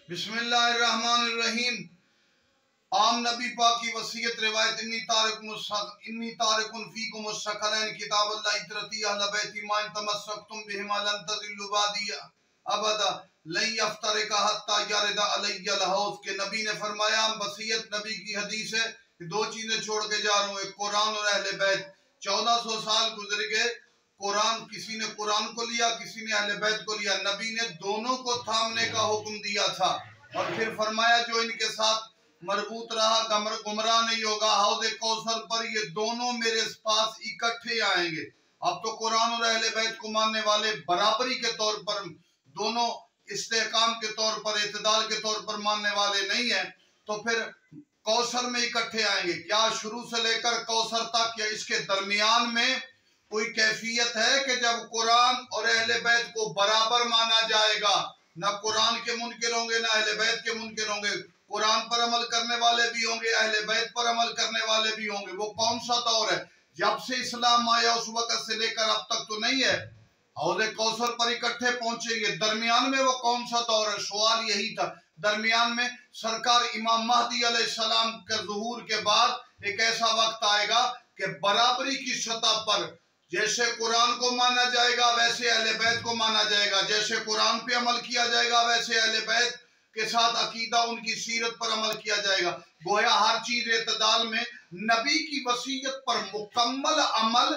بسم اللہ الرحمن الرحیم۔ عام نبی پاک کی وصیت روایت انی تارکن فیکم الثقلین کتاب اللہ اطرتی اہل بیتی ما ان تمسکتم بہما لن تضلوا بعدی ابدا لن یفترقا حتی یرد علی الحوض کہ نبی نے فرمایا، وصیت نبی کی حدیث ہے کہ دو چیزیں چھوڑ کے جا رہا ہوں، ایک قرآن اور اہل بیت۔ 1400 سال گزر گئے، قرآن کسی نے قرآن کو لیا، کسی نے اہل بیت کو لیا۔ نبی نے دونوں کو تھامنے کا حکم دیا تھا اور پھر فرمایا جو ان کے ساتھ مربوط رہا گمراہ نہیں ہوگا۔ حوض کوثر پر یہ دونوں میرے پاس اکٹھے آئیں گے۔ اب تو قرآن اور اہل بیت کو ماننے والے برابری کے طور پر، دونوں استحکام کے طور پر، اعتدال کے طور پر ماننے والے نہیں ہیں، تو پھر کوثر میں اکٹھے آئیں گے۔ کیا شروع سے لے کر کوثر تک یا اس کے درمیان میں کوئی کیفیت ہے کہ جب قرآن اور اہل بیت کو برابر مانا جائے گا؟ نہ قرآن کے منکر ہوں گے، نہ اہل بیت کے منکر ہوں گے۔ قرآن پر عمل کرنے والے بھی ہوں گے، اہل بیت پر عمل کرنے والے بھی ہوں گے۔ وہ کون سا دور ہے؟ جب سے اسلام آیا اس وقت سے لے کر اب تک تو نہیں ہے۔ حوض کوثر پر اکٹھے پہنچیں گے، درمیان میں وہ کون سا دور ہے؟ سوال یہی تھا۔ درمیان میں سرکار امام مہدی علیہ السلام کے ظہور کے بعد ایک ایسا وقت آئے گا کہ برابری کی سطح پر جیسے قرآن کو مانا جائے گا ویسے اہل بیت کو مانا جائے گا، جیسے قرآن پہ عمل کیا جائے گا ویسے اہل بیت کے ساتھ عقیدہ ان کی سیرت پر عمل کیا جائے گا۔ گویا ہر چیز اعتدال میں۔ نبی کی وصیت پر مکمل عمل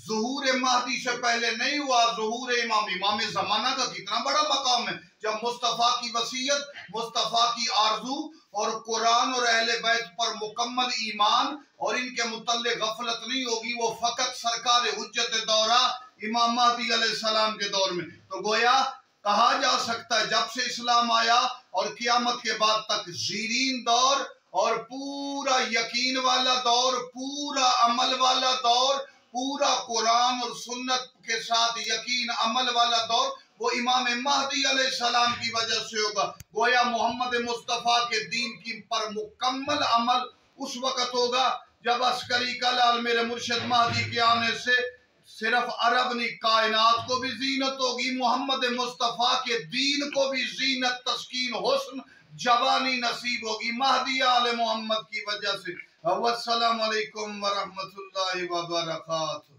ظہور مہدی سے پہلے نہیں ہوا۔ ظہور امام زمانہ کا کتنا بڑا مقام ہے جب مصطفیٰ کی وصیت، مصطفیٰ کی آرزو اور قرآن اور اہل بیت پر مکمل ایمان اور ان کے متعلق غفلت نہیں ہوگی، وہ فقط سرکار حجت دورہ امام مہدی علیہ السلام کے دور میں۔ تو گویا کہا جا سکتا ہے جب سے اسلام آیا اور قیامت کے بعد تک زیرین دور اور پورا یقین والا دور، پورا عمل والا دور، پورا قرآن اور سنت کے ساتھ یقین عمل والا دور وہ امام مہدی علیہ السلام کی وجہ سے ہوگا۔ گویا محمد مصطفیٰ کے دین کی پر مکمل عمل اس وقت ہوگا جب عسکری کا لال میرے مرشد مہدی کے آنے سے صرف عرب نہیں کائنات کو بھی زینت ہوگی، محمد مصطفیٰ کے دین کو بھی زینت، تسکین، حسن، جوانی نصیب ہوگی مہدی آل محمد کی وجہ سے۔ والسلام علیکم ورحمۃ اللہ وبرکاتہ۔